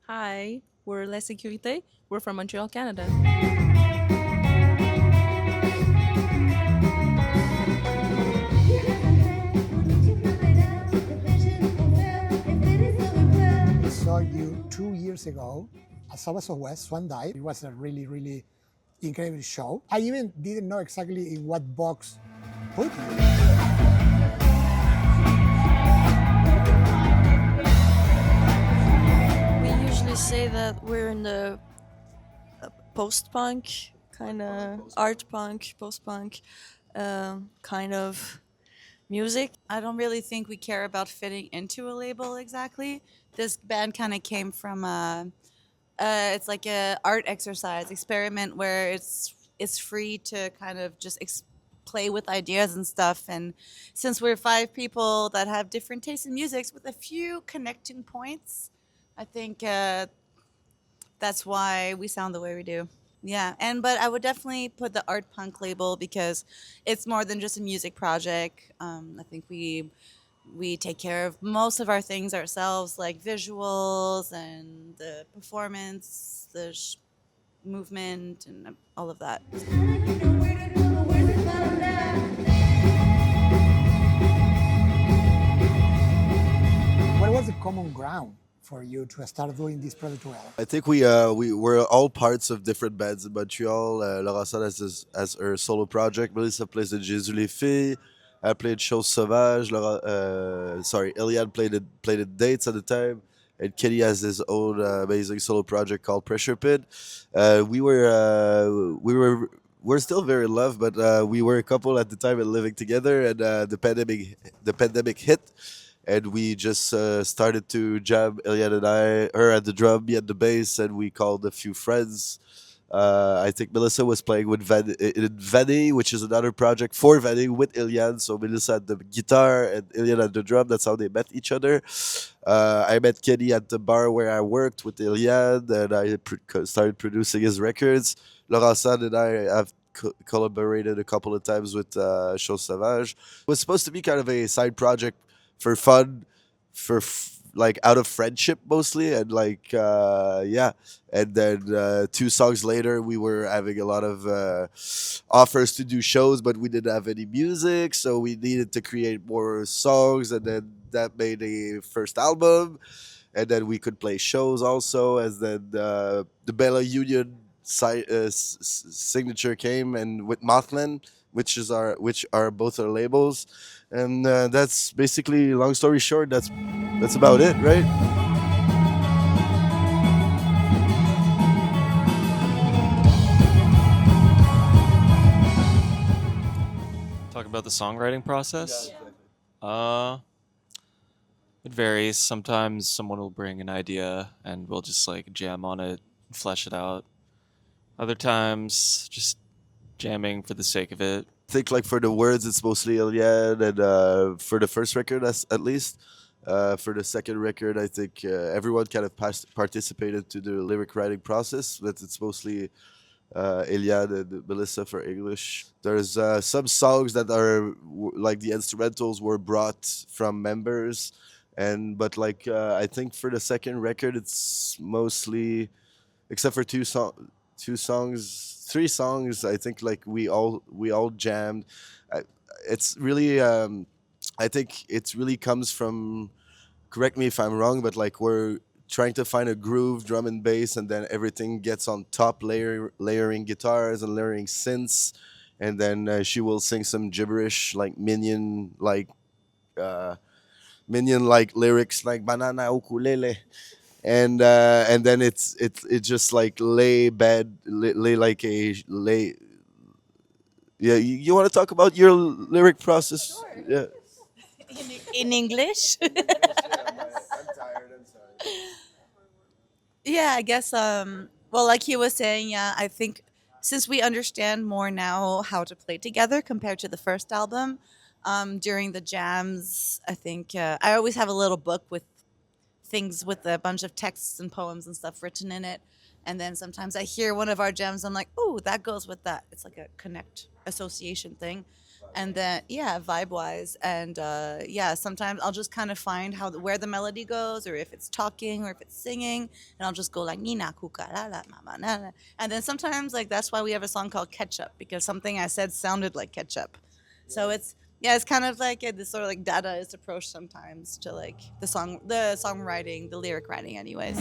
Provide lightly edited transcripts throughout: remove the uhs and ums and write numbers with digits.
Hi, we're La Sécurité. We're from Montreal, Canada. I saw you 2 years ago at Sabas of West one night. It was a really, really incredible show. I even didn't know exactly in what box put you. We usually say that we're in the post punk, kind of art punk, post punk kind of music. I don't really think we care about fitting into a label exactly. This band kind of came from it's like a art exercise experiment where it's free to kind of just play with ideas and stuff. And since we're five people that have different tastes in music with a few connecting points, I think that's why we sound the way we do. Yeah, and but I would definitely put the art punk label because it's more than just a music project. I think we take care of most of our things ourselves, like visuals and the performance, movement, and all of that. What was the common ground for you to start doing this project well? I think we were all parts of different bands in Montreal. Laura San has her solo project. Melissa plays in Jésus les filles. I played Chose Sauvage. Eliane played in Dates at the time, and Kenny has his own amazing solo project called Pressure Pit. We're still very in love, but we were a couple at the time and living together, and the pandemic hit, and we just started to jam. Eliane and I, her at the drum, me at the bass, and we called a few friends. I think Melissa was playing with Vanny, which is another project for Vanny with Ilian. So Melissa at the guitar and Ilian at the drum. That's how they met each other. I met Kenny at the bar where I worked with Ilian, and I started producing his records. Laurent San and I have collaborated a couple of times with Chose Sauvage. It was supposed to be kind of a side project for fun, like out of friendship mostly, and like yeah. And then 2 songs later, we were having a lot of offers to do shows, but we didn't have any music, so we needed to create more songs, and then that made a first album, and then we could play shows also. As then the Bella Union signature came, and with Mothman, which are both our labels, and that's basically, long story short, that's about it, right? Talk about the songwriting process. Uh, it varies. Sometimes someone will bring an idea and we'll just like jam on it, flesh it out. Other times, just jamming for the sake of it. I think like for the words, it's mostly Eliane, and for the first record, at least. For the second record, I think everyone kind of participated to the lyric writing process, but it's mostly Eliane and Melissa for English. There's some songs that are like the instrumentals were brought from members, and but like I think for the second record, it's mostly, except for 3 songs. I think like we all jammed. I, it's really I think it really comes from. Correct me if I'm wrong, but like we're trying to find a groove, drum and bass, and then everything gets on top, layering guitars and layering synths, and then she will sing some gibberish like uh, minion like lyrics like banana ukulele, and then it just like lay like a lay. Yeah, you want to talk about your lyric process? Yeah. In English. I'm sorry. Yeah, I guess well, like he was saying, yeah, I think since we understand more now how to play together compared to the first album, during the jams, I think I always have a little book with things with a bunch of texts and poems and stuff written in it. And then sometimes I hear one of our jams, I'm like, "Oh, that goes with that." It's like a connect association thing. and then yeah, vibe wise, and yeah, sometimes I'll just kind of find where the melody goes, or if it's talking, or if it's singing, and I'll just go like Nina kuka la la mama na na. And then sometimes like that's why we have a song called Ketchup, because something I said sounded like ketchup. So it's yeah, it's kind of like this sort of like Dadaist approach sometimes to like the songwriting, the lyric writing, anyways.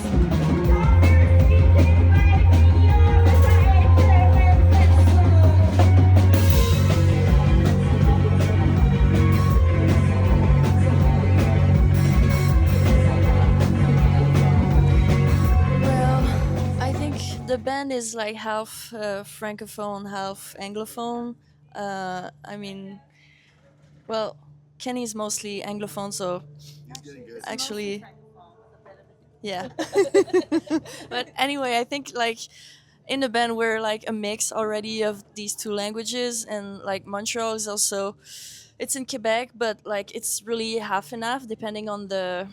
Well, I think the band is like half francophone, half anglophone. I mean, well, Kenny's mostly anglophone, so actually, yeah. But anyway, I think like in the band we're like a mix already of these two languages, and like Montreal is also, it's in Quebec, but like it's really half and half depending on the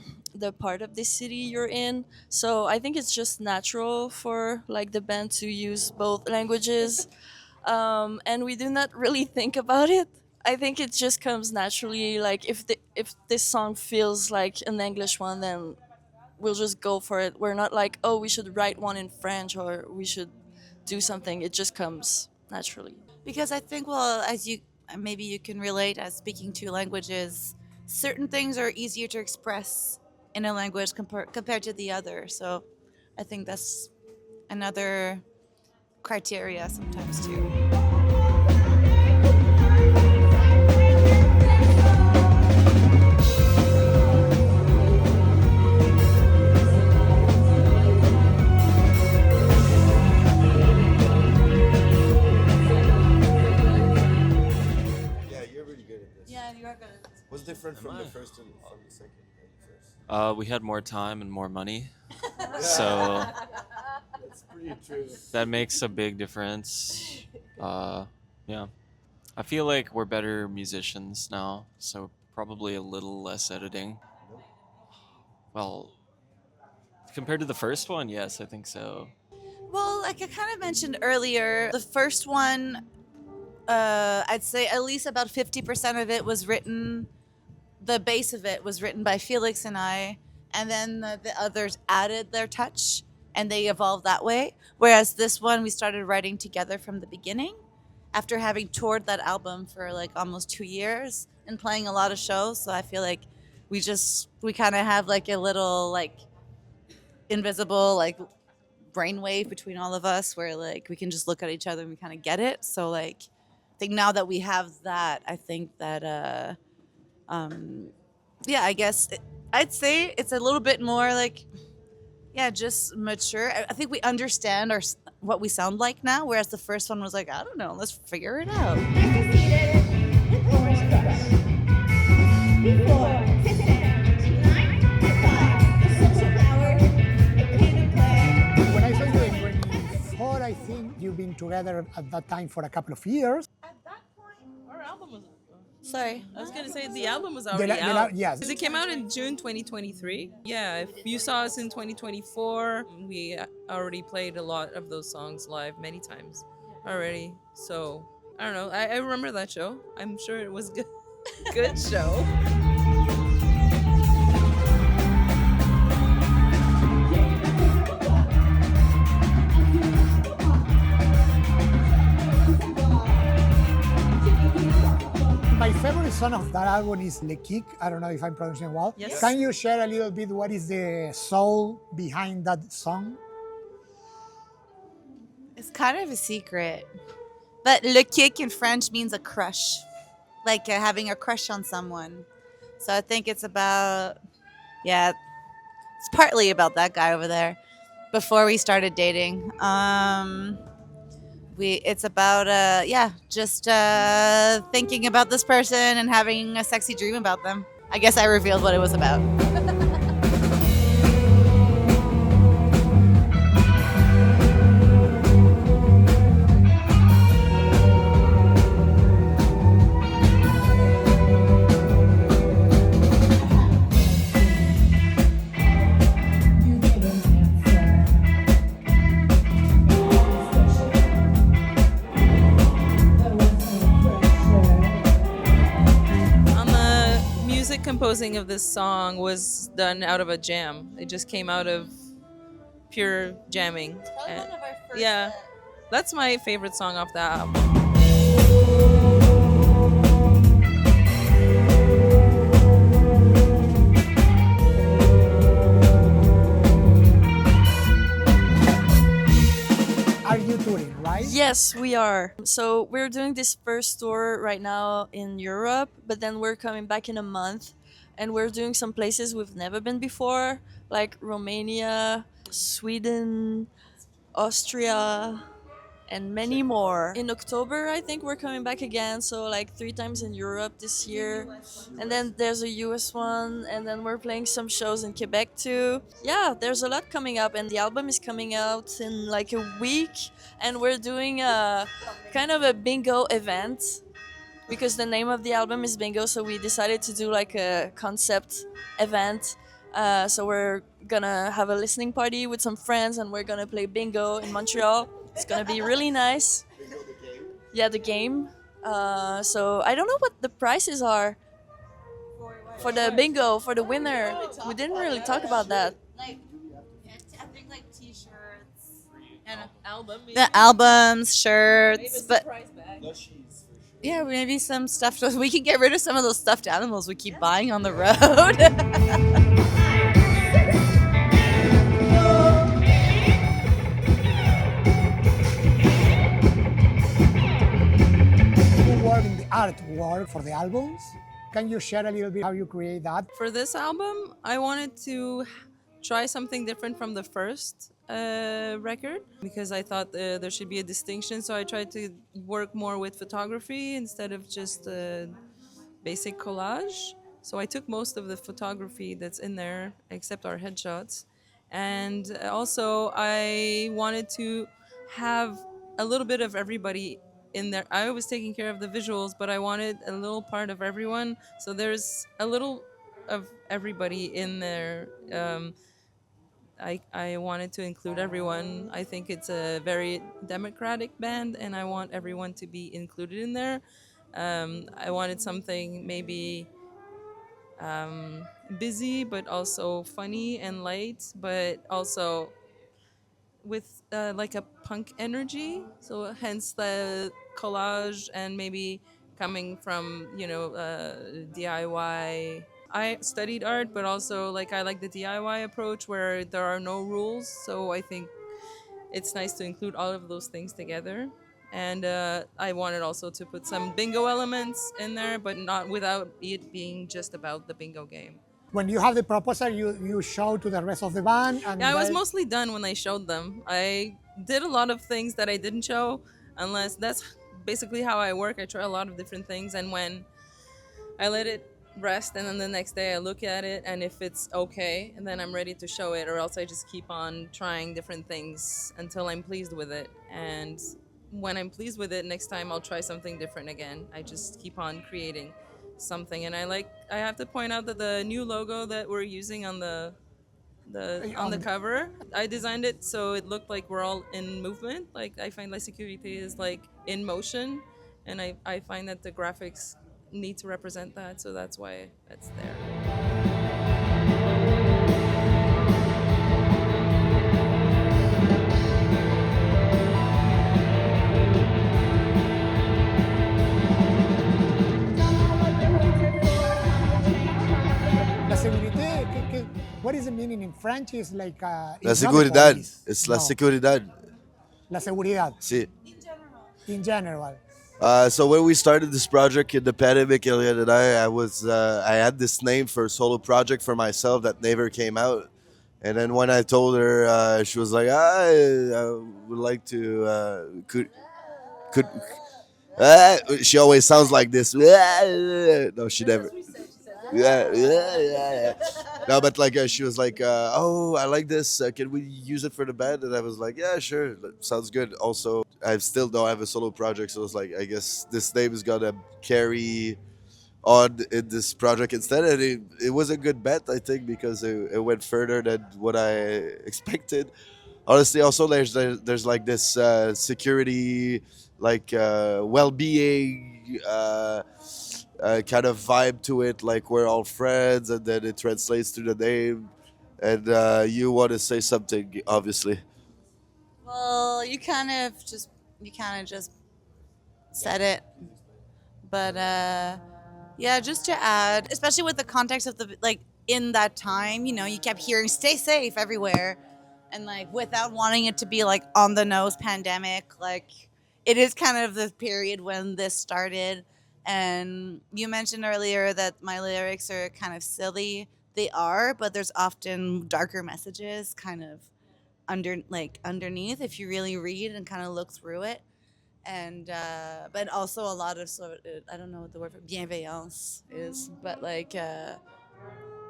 part of the city you're in. So I think it's just natural for like the band to use both languages, and we do not really think about it. I think it just comes naturally. Like if this song feels like an English one, then we'll just go for it. We're not like, oh, we should write one in French or we should do something. It just comes naturally. Because I think, well, as you maybe you can relate, as speaking two languages, certain things are easier to express in a language compared to the other. So I think that's another criteria sometimes too. Yeah, you're really good at this. Yeah, you are good. What's different from the I? first and from the second? We had more time and more money, so That's pretty true. that makes a big difference. Yeah, I feel like we're better musicians now, so probably a little less editing. Well, compared to the first one, yes, I think so. Well, like I kind of mentioned earlier, the first one, I'd say at least about 50% of it was written, the base of it was written by Felix and I, and then the others added their touch and they evolved that way. Whereas this one, we started writing together from the beginning after having toured that album for like almost 2 years and playing a lot of shows. So I feel like we kind of have like a little like invisible like brainwave between all of us where like we can just look at each other and we kind of get it. So like I think now that we have that, I think that yeah, I guess I'd say it's a little bit more like yeah, just mature. I think we understand what we sound like now, whereas the first one was like, I don't know, let's figure it out. When I saw you in 24, I think you've been together at that time for a couple of years. At that point, our album was. Sorry. I was gonna say the album was The already la- the la- out. yes. 'Cause it came out in June 2023. Yeah, if you saw us in 2024, we already played a lot of those songs live many times already. So I don't know. I remember that show. I'm sure it was good. Good show. My favorite song of that album is Le Kick. I don't know if I'm pronouncing it well. Yes. Can you share a little bit what is the soul behind that song? It's kind of a secret. But le kick in French means a crush, like having a crush on someone. So I think it's about, yeah, it's partly about that guy over there. Before we started dating, it's about yeah, just thinking about this person and having a sexy dream about them. I guess I revealed what it was about. composing of this song was done out of a jam. It just came out of pure jamming. And- yeah, that's my favorite song off the album. Are you touring, right? Yes, we are. So we're doing this first tour right now in Europe, but then we're coming back in a month, and we're doing some places we've never been before, like Romania, Sweden, Austria, and many more. In October, I think we're coming back again, so like 3 times in Europe this year. And then there's a US one, and then we're playing some shows in Quebec too. Yeah, there's a lot coming up, and the album is coming out in like a week, and we're doing a kind of a bingo event because the name of the album is Bingo, so we decided to do like a concept event. So we're gonna have a listening party with some friends, and we're gonna play bingo in Montreal. It's gonna be really nice. Yeah, the game. So I don't know what the prices are for the bingo for the winner. We didn't really talk about that. Like, I think like T-shirts and Album. the albums, shirts, but yeah, maybe some stuff. We can get rid of some of those stuffed animals we keep buying on the road. You work in the artwork for the albums. Can you share a little bit how you create that? For this album, I wanted to try something different from the first record because I thought there should be a distinction. So I tried to work more with photography instead of just basic collage. So I took most of the photography that's in there, except our headshots. And also, I wanted to have a little bit of everybody in there. I was taking care of the visuals, but I wanted a little part of everyone. So there's a little of everybody in there. I wanted to include everyone. I think it's a very democratic band, and I want everyone to be included in there. I wanted something maybe busy, but also funny and light, but also with like a punk energy. So hence the collage and maybe coming from DIY. I studied art, but also like I like the DIY approach where there are no rules. So I think it's nice to include all of those things together. And I wanted also to put some bingo elements in there, but not without it being just about the bingo game. When you have the proposal, you show to the rest of the band, and Yeah, I was they- mostly done when I showed them. I did a lot of things that I didn't show, unless that's basically how I work. I try a lot of different things, and when I let it rest, and then the next day I look at it, and if it's okay, and then I'm ready to show it, or else I just keep on trying different things until I'm pleased with it. And when I'm pleased with it, next time I'll try something different again. I just keep on creating something, and I have to point out that the new logo that we're using on the cover, I designed it so it looked like we're all in movement. Like I find La Sécurité is like in motion, and I find that the graphics need to represent that, so that's why that's there. La sécurité, what is the meaning in French? Is like La it's not the seguridad. police. It's la No, seguridad. La seguridad Sí. in general. So when we started this project in the pandemic, Ilya and I had this name for a solo project for myself that never came out. And then when I told her, she was like, I would like to, could, she always sounds like this. No, she never. Yeah. No, but like she was like, oh, I like this. Can we use it for the band? And I was like, yeah, sure. That sounds good. Also, I still don't have a solo project, so it's like, I guess this name is gonna carry on in this project instead. And it was a good bet, I think, because it went further than what I expected. Honestly, also there's like this security, like well-being kind of vibe to it, like we're all friends, and then it translates to the name. And you want to say something, obviously. Well, you kind of just said it, but yeah, just to add, especially with the context of the like in that time, you know, you kept hearing "stay safe" everywhere, and like without wanting it to be like on the nose pandemic, like it is kind of the period when this started. And you mentioned earlier that my lyrics are kind of silly. They are, but there's often darker messages kind of underneath if you really read and kind of look through it. And but also a lot of I don't know what the word for bienveillance is, but like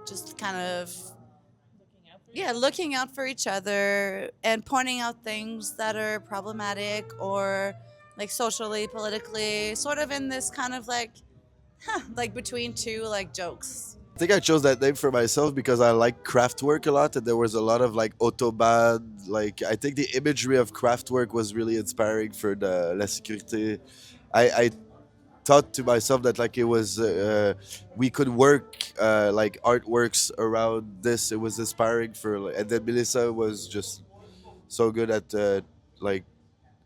just kind of yeah, looking out for each other and pointing out things that are problematic or like socially, politically, sort of in this kind of like like between two like jokes. I think I chose that name for myself because I like Kraftwerk a lot, and there was a lot of like autobahn. Like I think the imagery of Kraftwerk was really inspiring for the La Sécurité. I thought to myself that like it was we could work like artworks around this. It was inspiring for, and then Melissa was just so good at like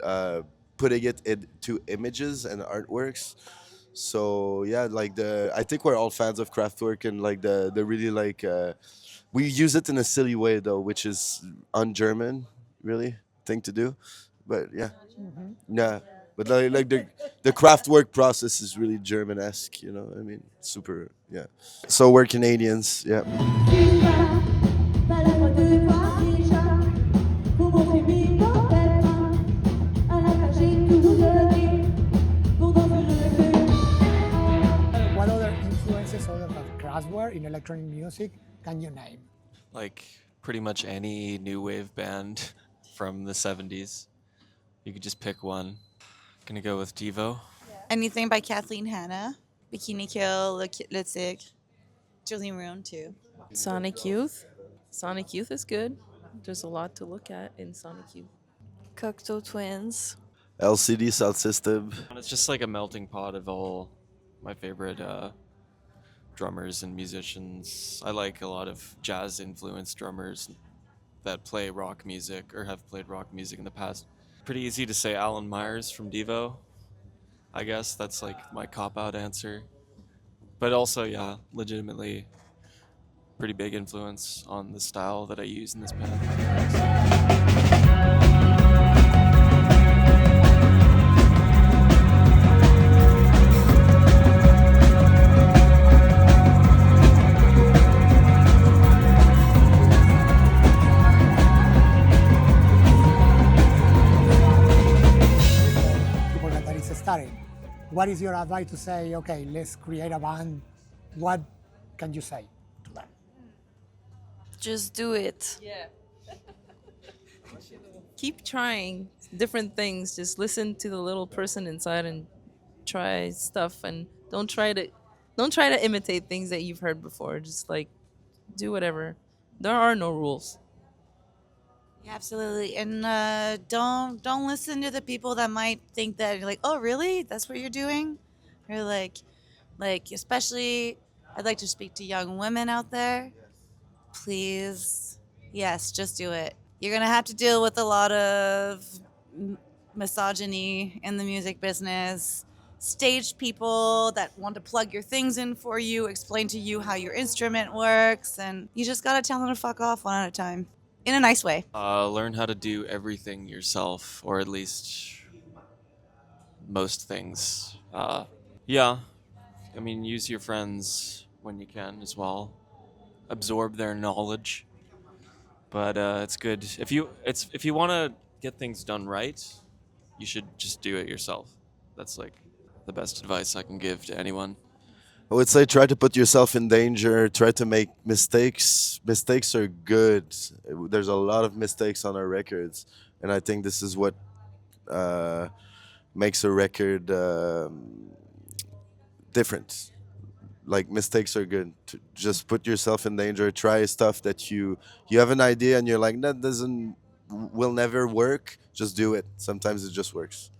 uh, putting it into images and artworks. So yeah, like the I think we're all fans of Kraftwerk, and like the really like we use it in a silly way though, which is un-German really thing to do. But yeah, yeah. But like the Kraftwerk process is really German-esque, you know. I mean, super, yeah. So we're Canadians, yeah. What other influences other than Kraftwerk in electronic music can you name? Like pretty much any new wave band from the 70s. You could just pick one. Gonna go with Devo. Anything by Kathleen Hanna, Bikini Kill, Litzig, Julie Maroon too. Sonic Youth. Sonic Youth is good. There's a lot to look at in Sonic Youth. Cocteau Twins. LCD Sound System. And it's just like a melting pot of all my favorite drummers and musicians. I like a lot of jazz influenced drummers that play rock music or have played rock music in the past. Pretty easy to say Alan Myers from Devo. I guess that's like my cop out answer. But also, yeah, legitimately pretty big influence on the style that I use in this band. People that is starting. What is your advice to say, okay, let's create a band? What can you say to them? Just do it. Keep trying different things. Just listen to the little person inside and try stuff, and don't try to imitate things that you've heard before. Just like do whatever. There are no rules. Yeah, absolutely. And don't listen to the people that might think that you're like, oh, really? That's what you're doing? Or like especially, I'd like to speak to young women out there. Please, yes, just do it. You're gonna have to deal with a lot of misogyny in the music business. Staged people that want to plug your things in for you, explain to you how your instrument works, and you just gotta tell them to fuck off one at a time in a nice way. Learn how to do everything yourself, or at least most things. Yeah, I mean, use your friends when you can as well. Absorb their knowledge, but it's good if you want to get things done right, you should just do it yourself. That's like the best advice I can give to anyone. I would say try to put yourself in danger, try to make mistakes. Mistakes are good. There's a lot of mistakes on our records, and I think this is what makes a record different. Like mistakes are good. Just put yourself in danger, try stuff that you have an idea and you're like that doesn't will never work. Just do it. Sometimes it just works.